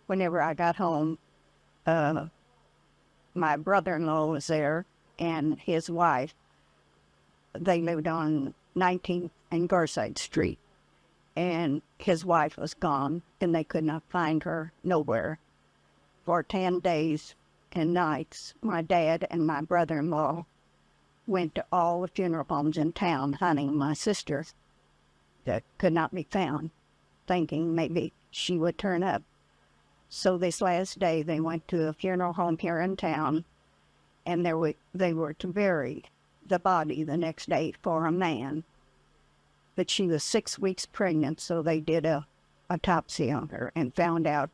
whenever I got home, my brother-in-law was there and his wife. They lived on 19th and Garside Street. And his wife was gone, and they could not find her nowhere. For 10 days and nights, my dad and my brother-in-law went to all the funeral homes in town hunting my sister that could not be found, thinking maybe she would turn up. So this last day, they went to a funeral home here in town, and they were to bury the body the next day for a man. But she was 6 weeks pregnant, so they did a autopsy on her and found out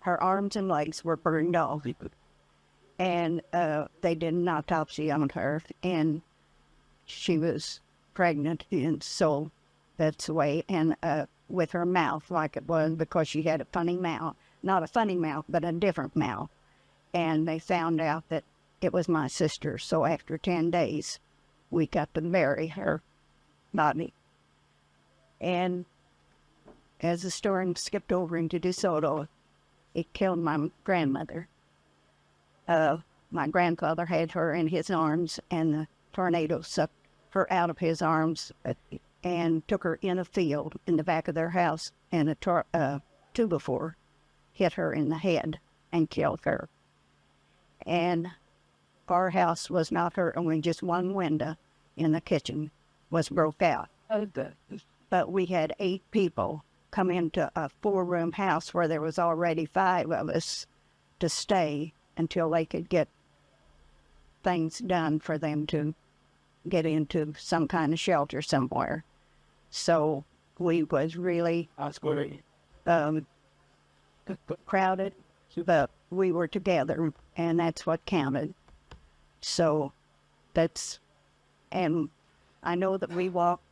her arms and legs were burned off. And they did an autopsy on her, and she was pregnant, and so that's the way. And with her mouth like it was, because she had a funny mouth. Not a funny mouth, but a different mouth. And they found out that it was my sister. So after 10 days, we got to bury her body. And as the storm skipped over into DeSoto, it killed my grandmother. My grandfather had her in his arms, and the tornado sucked her out of his arms and took her in a field in the back of their house, and a 2x4 hit her in the head and killed her. And our house was not hurt, only just one window in the kitchen was broke out. But we had 8 people come into a 4-room house where there was already 5 of us to stay until they could get things done for them to get into some kind of shelter somewhere. So we was really crowded, but we were together, and that's what counted. So and I know that we walked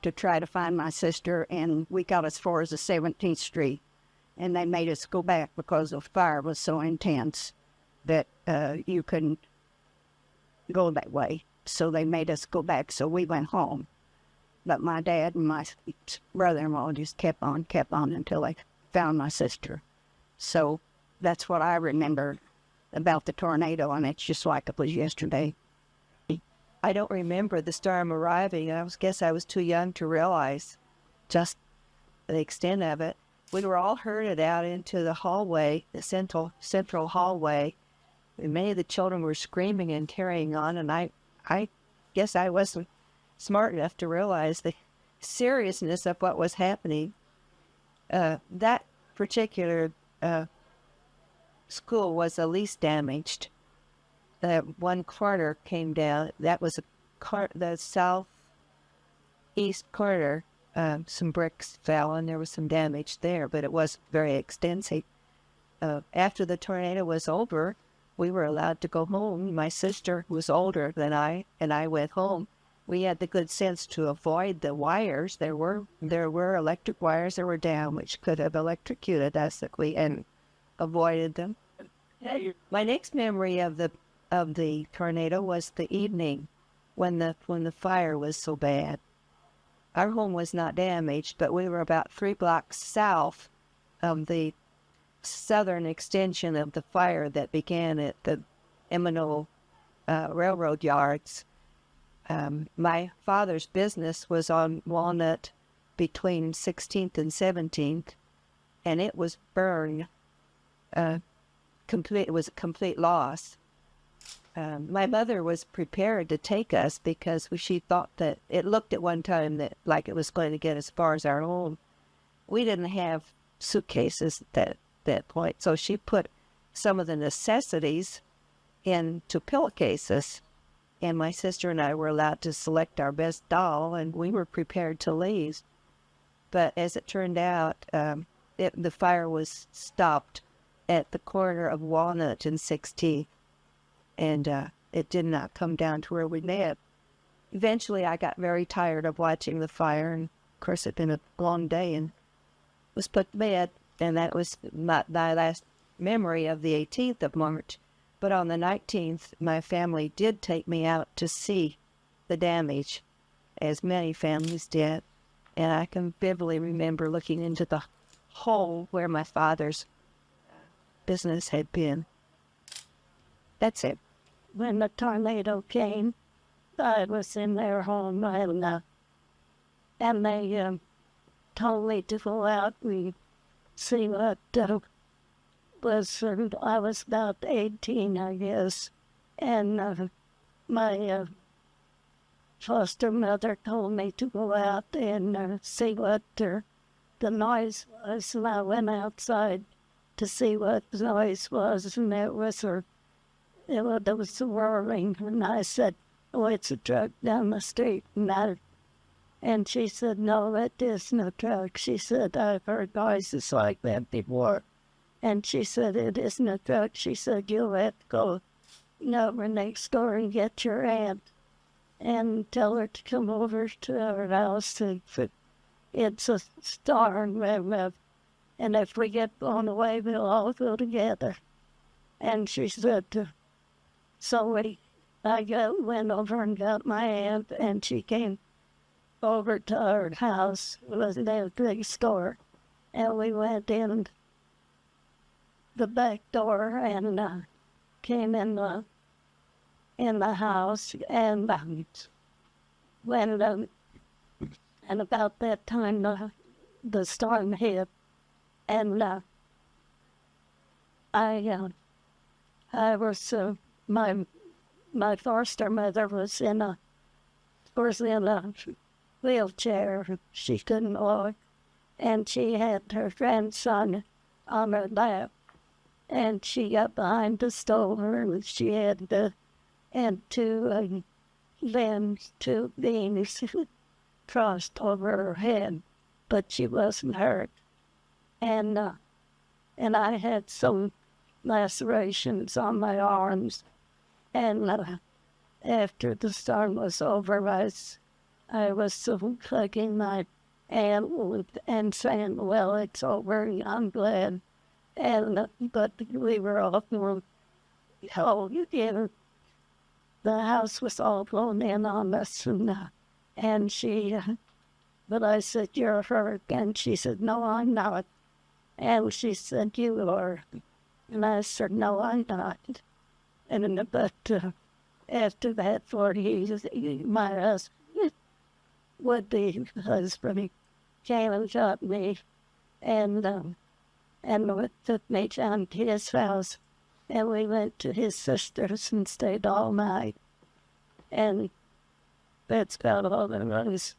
to try to find my sister, and we got as far as the 17th Street, and they made us go back because the fire was so intense that you couldn't go that way. So they made us go back, so we went home. But my dad and my brother-in-law just kept on until they found my sister. So that's what I remember about the tornado, and it's just like it was yesterday. I don't remember the storm arriving. I guess I was too young to realize just the extent of it. We were all herded out into the hallway, the central hallway. Many of the children were screaming and carrying on, and I guess I wasn't smart enough to realize the seriousness of what was happening. That particular school was the least damaged. One corner came down. That was the southeast corner. Some bricks fell, and there was some damage there, but it was very extensive. After the tornado was over, we were allowed to go home. My sister was older than I, and I went home. We had the good sense to avoid the wires. There were electric wires that were down, which could have electrocuted us if we hadn't avoided them. My next memory of the tornado was the evening when the fire was so bad. Our home was not damaged, but we were about 3 blocks south of the southern extension of the fire that began at the Emino railroad yards. My father's business was on Walnut between 16th and 17th, and it was burned. It was a complete loss. My mother was prepared to take us because she thought that it looked at one time that like it was going to get as far as our home. We didn't have suitcases at that point, so she put some of the necessities into pillowcases, and my sister and I were allowed to select our best doll, and we were prepared to leave. But as it turned out, the fire was stopped at the corner of Walnut and 16th. And it did not come down to where we lived. Eventually, I got very tired of watching the fire, and of course, it'd been a long day, and was put to bed. And that was my last memory of the 18th of March. But on the 19th, my family did take me out to see the damage, as many families did. And I can vividly remember looking into the hole where my father's business had been. That's it. When the tornado came, I was in their home, and they told me to go out and see what was. I was about 18, I guess, and my foster mother told me to go out and see what the noise was, and I went outside to see what the noise was, and there was whirling, and I said, "Oh, it's a truck down the street," and she said, "No, it isn't a truck." She said, "I've heard noises like that before," and she said, "It isn't a truck." She said, "You'll have to go over next door and get your aunt and tell her to come over to our house. It's a storm, and if we get blown away, we'll all go together." And she said, so I went over and got my aunt, and she came over to our house. It was a big store, and we went in the back door and came in the house, and when and about that time the storm hit, and I was my foster mother was in a wheelchair. She couldn't walk, and she had her grandson on her lap, and she got behind the stove, and she had two limbs, two beams crossed over her head, but she wasn't hurt. And I had some lacerations on my arms, and after the storm was over, I was hugging my aunt and saying, "Well, it's over, I'm glad." But we were all the house was all blown in on us, and she, but I said, "You're hurt," and she said, "No, I'm not." And she said, "You are," and I said, "No, I'm not." But after that, 40 years, my husband, would-be husband, came and got me, and took me down to his house, and we went to his sister's and stayed all night. And that's about all there was.